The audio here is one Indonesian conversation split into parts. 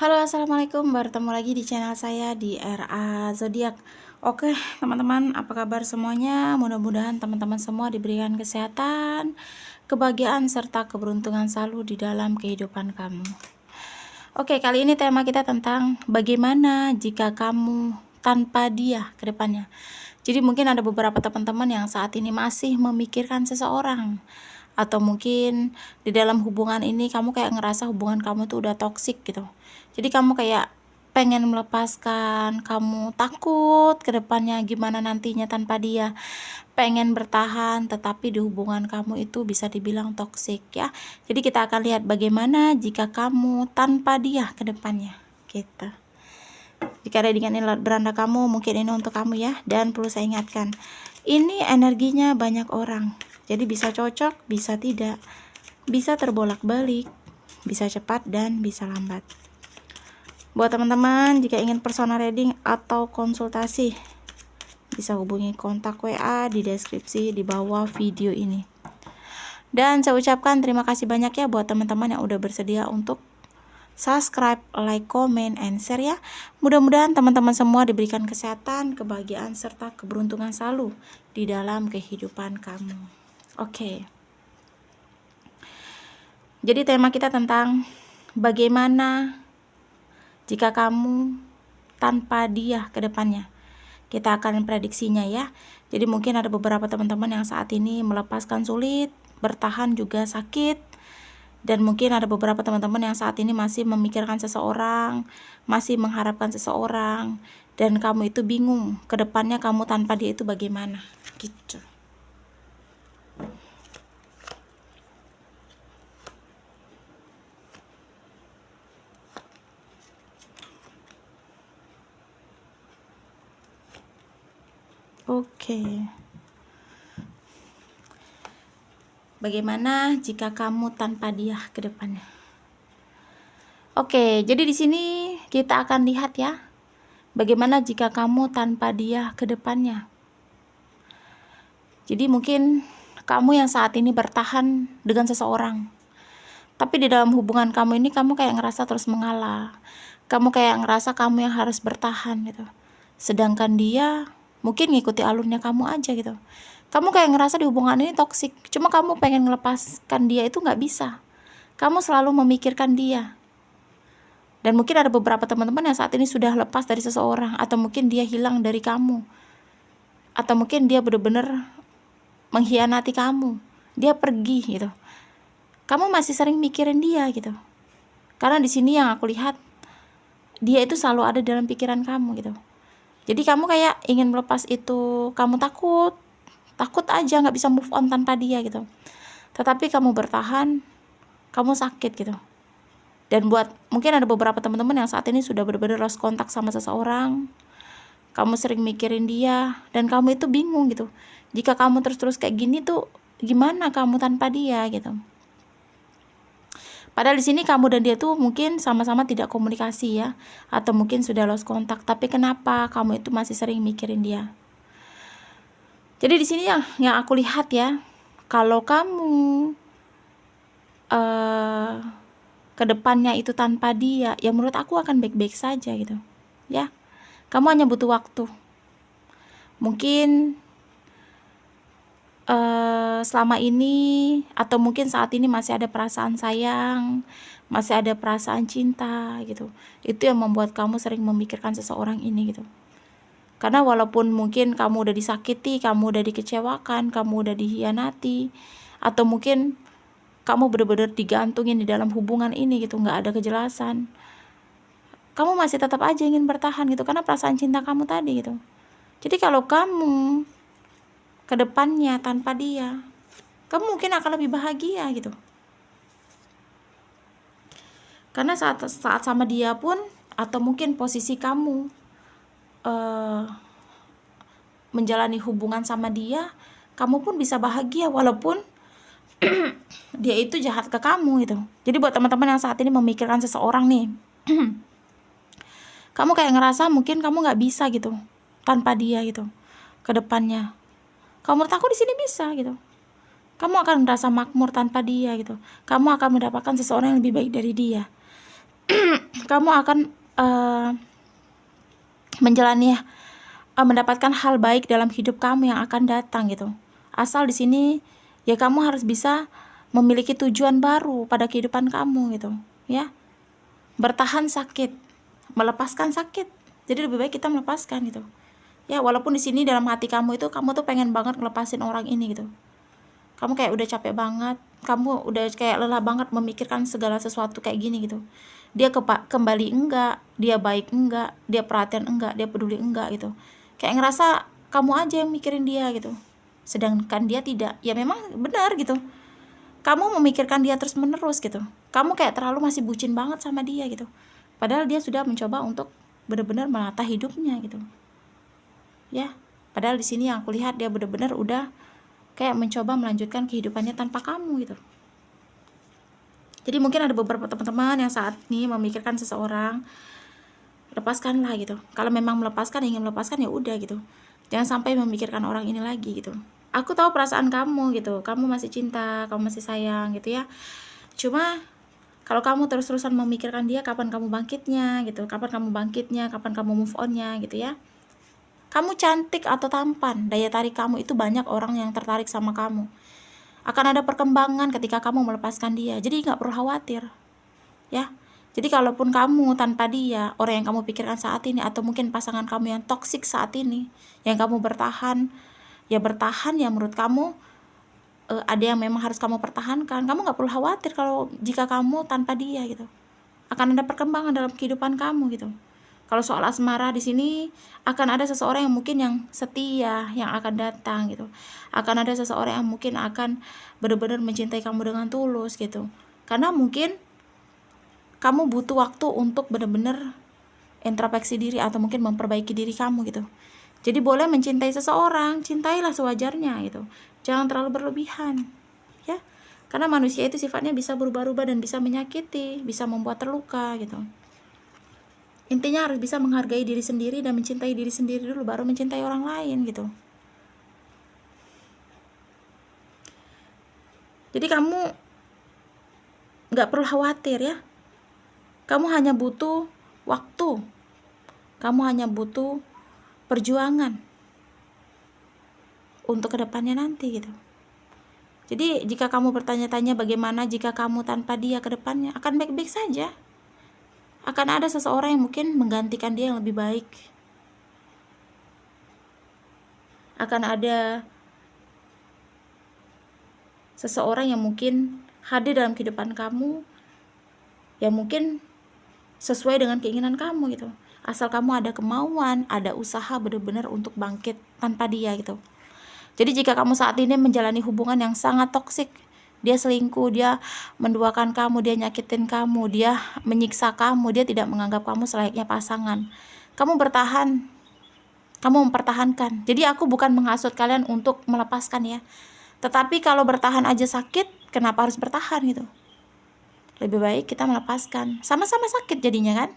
Halo, assalamualaikum. Bertemu lagi di channel saya di RA Zodiak. Oke, teman-teman, apa kabar semuanya? Mudah-mudahan teman-teman semua diberikan kesehatan, kebahagiaan, serta keberuntungan selalu di dalam kehidupan kamu. Oke, kali ini tema kita tentang bagaimana jika kamu tanpa dia ke depannya. Jadi mungkin ada beberapa teman-teman yang saat ini masih memikirkan seseorang, atau mungkin di dalam hubungan ini kamu kayak ngerasa hubungan kamu tuh udah toksik gitu. Jadi kamu kayak pengen melepaskan, kamu takut ke depannya gimana nantinya tanpa dia, pengen bertahan tetapi di hubungan kamu itu bisa dibilang toksik ya. Jadi kita akan lihat bagaimana jika kamu tanpa dia ke depannya gitu. Jika ada dengan beranda kamu, mungkin ini untuk kamu ya. Dan perlu saya ingatkan, ini energinya banyak orang, jadi bisa cocok, bisa tidak, bisa terbolak-balik, bisa cepat dan bisa lambat. Buat teman-teman, jika ingin personal reading atau konsultasi, bisa hubungi kontak WA di deskripsi di bawah video ini. Dan saya ucapkan terima kasih banyak ya buat teman-teman yang udah bersedia untuk subscribe, like, comment, and share ya. Mudah-mudahan teman-teman semua diberikan kesehatan, kebahagiaan, serta keberuntungan selalu di dalam kehidupan kamu. Oke. Jadi tema kita tentang bagaimana jika kamu tanpa dia ke depannya. Kita akan prediksinya ya. Jadi mungkin ada beberapa teman-teman yang saat ini melepaskan sulit, bertahan juga sakit. Dan mungkin ada beberapa teman-teman yang saat ini masih memikirkan seseorang, masih mengharapkan seseorang, dan kamu itu bingung ke depannya kamu tanpa dia itu bagaimana gitu. Oke. Bagaimana jika kamu tanpa dia ke depannya? Oke, jadi di sini kita akan lihat ya, bagaimana jika kamu tanpa dia ke depannya. Jadi mungkin kamu yang saat ini bertahan dengan seseorang, tapi di dalam hubungan kamu ini kamu kayak ngerasa terus mengalah. Kamu kayak ngerasa kamu yang harus bertahan gitu. Sedangkan dia mungkin ngikuti alurnya kamu aja gitu. Kamu kayak ngerasa di hubungan ini toksik, cuma kamu pengen melepaskan dia itu nggak bisa. Kamu selalu memikirkan dia. Dan mungkin ada beberapa teman-teman yang saat ini sudah lepas dari seseorang, atau mungkin dia hilang dari kamu, atau mungkin dia benar-benar mengkhianati kamu, dia pergi gitu. Kamu masih sering mikirin dia gitu. Karena di sini yang aku lihat, dia itu selalu ada dalam pikiran kamu gitu. Jadi kamu kayak ingin melepas itu, kamu takut aja nggak bisa move on tanpa dia gitu. Tetapi kamu bertahan, kamu sakit gitu. Dan buat mungkin ada beberapa teman-teman yang saat ini sudah benar-benar lost kontak sama seseorang, kamu sering mikirin dia, dan kamu itu bingung gitu. Jika kamu terus-terus kayak gini tuh gimana kamu tanpa dia gitu. Padahal di sini kamu dan dia tuh mungkin sama-sama tidak komunikasi ya, atau mungkin sudah lost kontak, tapi kenapa kamu itu masih sering mikirin dia? Jadi di sini yang aku lihat ya, kalau kamu kedepannya itu tanpa dia, ya menurut aku akan baik-baik saja gitu ya. Kamu hanya butuh waktu. Mungkin selama ini atau mungkin saat ini masih ada perasaan sayang, masih ada perasaan cinta gitu. Itu yang membuat kamu sering memikirkan seseorang ini gitu. Karena walaupun mungkin kamu udah disakiti, kamu udah dikecewakan, kamu udah dihianati, atau mungkin kamu benar-benar digantungin di dalam hubungan ini gitu, nggak ada kejelasan, kamu masih tetap aja ingin bertahan gitu karena perasaan cinta kamu tadi gitu. Jadi kalau kamu ke depannya tanpa dia, kamu mungkin akan lebih bahagia gitu. Karena saat sama dia pun, atau mungkin posisi kamu menjalani hubungan sama dia, kamu pun bisa bahagia walaupun dia itu jahat ke kamu gitu. Jadi buat teman-teman yang saat ini memikirkan seseorang nih, kamu kayak ngerasa mungkin kamu nggak bisa gitu tanpa dia gitu ke depannya. Kamu menurut aku di sini bisa gitu. Kamu akan merasa makmur tanpa dia gitu. Kamu akan mendapatkan seseorang yang lebih baik dari dia. kamu akan menjalani mendapatkan hal baik dalam hidup kamu yang akan datang gitu. Asal di sini ya kamu harus bisa memiliki tujuan baru pada kehidupan kamu gitu, ya. Bertahan sakit, melepaskan sakit. Jadi lebih baik kita melepaskan gitu. Ya, walaupun di sini dalam hati kamu itu kamu tuh pengen banget ngelepasin orang ini gitu. Kamu kayak udah capek banget, kamu udah kayak lelah banget memikirkan segala sesuatu kayak gini gitu. Dia kembali enggak, dia baik enggak, dia perhatian enggak, dia peduli enggak gitu. Kayak ngerasa kamu aja yang mikirin dia gitu, sedangkan dia tidak. Ya memang benar gitu, kamu memikirkan dia terus menerus gitu. Kamu kayak terlalu masih bucin banget sama dia gitu, padahal dia sudah mencoba untuk benar-benar menata hidupnya gitu, ya. Padahal di sini yang aku lihat dia benar-benar udah kayak mencoba melanjutkan kehidupannya tanpa kamu gitu. Jadi mungkin ada beberapa teman-teman yang saat ini memikirkan seseorang, lepaskanlah gitu. Kalau memang melepaskan, ingin melepaskan, ya udah gitu. Jangan sampai memikirkan orang ini lagi gitu. Aku tahu perasaan kamu gitu, kamu masih cinta, kamu masih sayang gitu ya. Cuma kalau kamu terus-terusan memikirkan dia, kapan kamu bangkitnya gitu, kapan kamu bangkitnya, kapan kamu move onnya gitu ya. Kamu cantik atau tampan, daya tarik kamu itu banyak orang yang tertarik sama kamu. Akan ada perkembangan ketika kamu melepaskan dia, jadi nggak perlu khawatir, ya. Jadi kalaupun kamu tanpa dia, orang yang kamu pikirkan saat ini, atau mungkin pasangan kamu yang toksik saat ini, yang kamu bertahan ya menurut kamu ada yang memang harus kamu pertahankan. Kamu nggak perlu khawatir kalau jika kamu tanpa dia gitu. Akan ada perkembangan dalam kehidupan kamu gitu. Kalau soal asmara di sini akan ada seseorang yang mungkin yang setia yang akan datang gitu. Akan ada seseorang yang mungkin akan benar-benar mencintai kamu dengan tulus gitu. Karena mungkin kamu butuh waktu untuk benar-benar introspeksi diri atau mungkin memperbaiki diri kamu gitu. Jadi boleh mencintai seseorang, cintailah sewajarnya gitu. Jangan terlalu berlebihan, ya. Karena manusia itu sifatnya bisa berubah-ubah dan bisa menyakiti, bisa membuat terluka gitu. Intinya harus bisa menghargai diri sendiri dan mencintai diri sendiri dulu, baru mencintai orang lain gitu. Jadi kamu gak perlu khawatir ya. Kamu hanya butuh waktu. Kamu hanya butuh perjuangan untuk kedepannya nanti gitu. Jadi jika kamu bertanya-tanya bagaimana jika kamu tanpa dia kedepannya, akan baik-baik saja. Akan ada seseorang yang mungkin menggantikan dia yang lebih baik. Akan ada seseorang yang mungkin hadir dalam kehidupan kamu yang mungkin sesuai dengan keinginan kamu gitu. Asal kamu ada kemauan, ada usaha benar-benar untuk bangkit tanpa dia gitu. Jadi jika kamu saat ini menjalani hubungan yang sangat toksik, dia selingkuh, dia menduakan kamu, dia nyakitin kamu, dia menyiksa kamu, dia tidak menganggap kamu selayaknya pasangan, kamu bertahan, kamu mempertahankan. Jadi aku bukan menghasut kalian untuk melepaskan ya, tetapi kalau bertahan aja sakit, kenapa harus bertahan gitu? Lebih baik kita melepaskan, sama-sama sakit jadinya kan.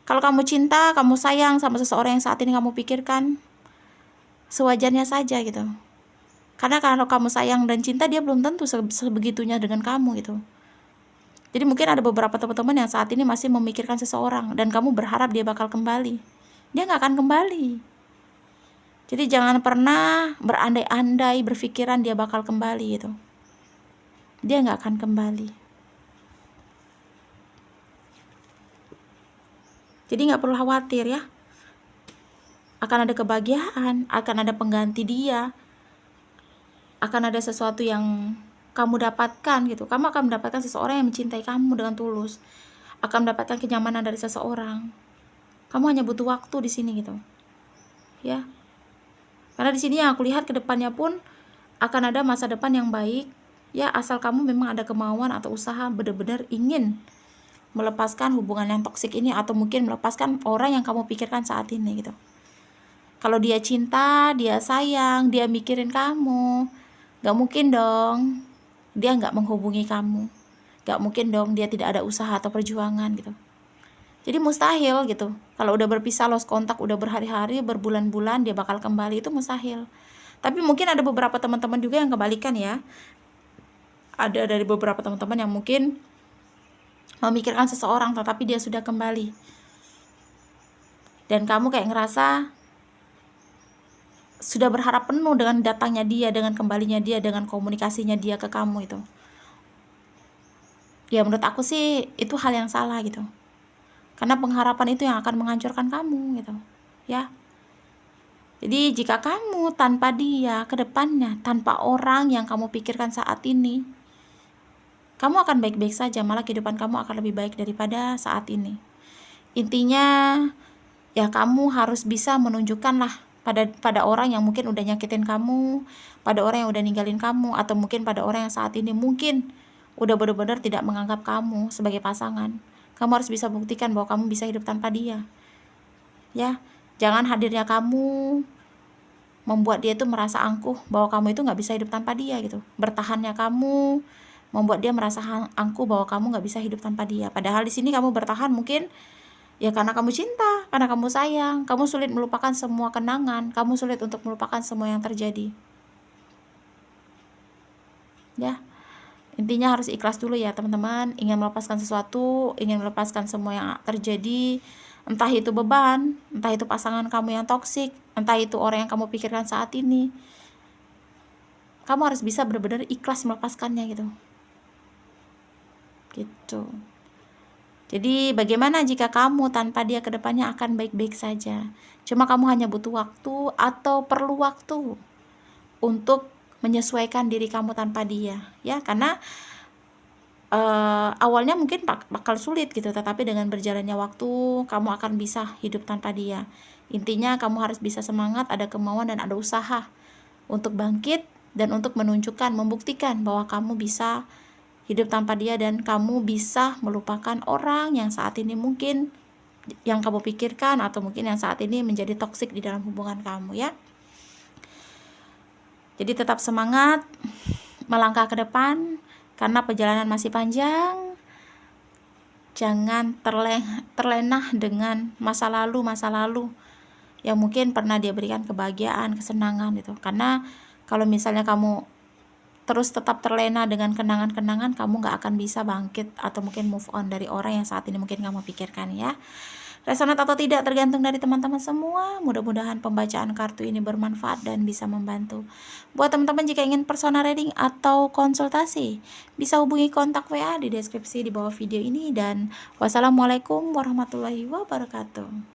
Kalau kamu cinta, kamu sayang sama seseorang yang saat ini kamu pikirkan, sewajarnya saja gitu. Karena kalau kamu sayang dan cinta, dia belum tentu sebegitunya dengan kamu gitu. Jadi mungkin ada beberapa teman-teman yang saat ini masih memikirkan seseorang dan kamu berharap dia bakal kembali. Dia gak akan kembali. Jadi jangan pernah berandai-andai berpikiran dia bakal kembali gitu. Dia gak akan kembali. Jadi gak perlu khawatir ya. Akan ada kebahagiaan, akan ada pengganti dia, akan ada sesuatu yang kamu dapatkan gitu. Kamu akan mendapatkan seseorang yang mencintai kamu dengan tulus, akan mendapatkan kenyamanan dari seseorang. Kamu hanya butuh waktu di sini gitu, ya. Karena di sini yang aku lihat kedepannya pun akan ada masa depan yang baik, ya. Asal kamu memang ada kemauan atau usaha benar-benar ingin melepaskan hubungan yang toksik ini, atau mungkin melepaskan orang yang kamu pikirkan saat ini gitu. Kalau dia cinta, dia sayang, dia mikirin kamu, gak mungkin dong dia gak menghubungi kamu. Gak mungkin dong dia tidak ada usaha atau perjuangan gitu. Jadi mustahil gitu. Kalau udah berpisah, lost kontak, udah berhari-hari, berbulan-bulan, dia bakal kembali, itu mustahil. Tapi mungkin ada beberapa teman-teman juga yang kebalikan ya. Ada dari beberapa teman-teman yang mungkin memikirkan seseorang tetapi dia sudah kembali. Dan kamu kayak ngerasa sudah berharap penuh dengan datangnya dia, dengan kembalinya dia, dengan komunikasinya dia ke kamu itu. Ya menurut aku sih itu hal yang salah gitu. Karena pengharapan itu yang akan menghancurkan kamu gitu. Ya. Jadi jika kamu tanpa dia ke depannya, tanpa orang yang kamu pikirkan saat ini, kamu akan baik-baik saja, malah kehidupan kamu akan lebih baik daripada saat ini. Intinya ya kamu harus bisa menunjukkan lah pada orang yang mungkin udah nyakitin kamu, pada orang yang udah ninggalin kamu, atau mungkin pada orang yang saat ini mungkin udah benar-benar tidak menganggap kamu sebagai pasangan. Kamu harus bisa buktikan bahwa kamu bisa hidup tanpa dia. Ya, jangan hadirnya kamu membuat dia itu merasa angkuh bahwa kamu itu nggak bisa hidup tanpa dia gitu. Bertahannya kamu membuat dia merasa angkuh bahwa kamu nggak bisa hidup tanpa dia. Padahal di sini kamu bertahan mungkin ya karena kamu cinta, karena kamu sayang, kamu sulit melupakan semua kenangan, kamu sulit untuk melupakan semua yang terjadi. Ya, intinya harus ikhlas dulu ya teman-teman. Ingin melepaskan sesuatu, ingin melepaskan semua yang terjadi, entah itu beban, entah itu pasangan kamu yang toksik, entah itu orang yang kamu pikirkan saat ini. Kamu harus bisa benar-benar ikhlas melepaskannya gitu. Gitu. Jadi bagaimana jika kamu tanpa dia ke depannya akan baik-baik saja. Cuma kamu hanya butuh waktu atau perlu waktu untuk menyesuaikan diri kamu tanpa dia, ya. Karena awalnya mungkin bakal sulit gitu, tetapi dengan berjalannya waktu kamu akan bisa hidup tanpa dia. Intinya kamu harus bisa semangat, ada kemauan dan ada usaha untuk bangkit dan untuk menunjukkan, membuktikan bahwa kamu bisa hidup tanpa dia dan kamu bisa melupakan orang yang saat ini mungkin yang kamu pikirkan atau mungkin yang saat ini menjadi toksik di dalam hubungan kamu, ya. Jadi tetap semangat melangkah ke depan karena perjalanan masih panjang. Jangan terlena dengan masa lalu yang mungkin pernah dia berikan kebahagiaan, kesenangan gitu. Karena kalau misalnya kamu terus tetap terlena dengan kenangan-kenangan, kamu gak akan bisa bangkit atau mungkin move on dari orang yang saat ini mungkin kamu pikirkan, ya. Resonat atau tidak tergantung dari teman-teman semua. Mudah-mudahan pembacaan kartu ini bermanfaat dan bisa membantu. Buat teman-teman jika ingin personal reading atau konsultasi, bisa hubungi kontak WA di deskripsi di bawah video ini. Dan wassalamualaikum warahmatullahi wabarakatuh.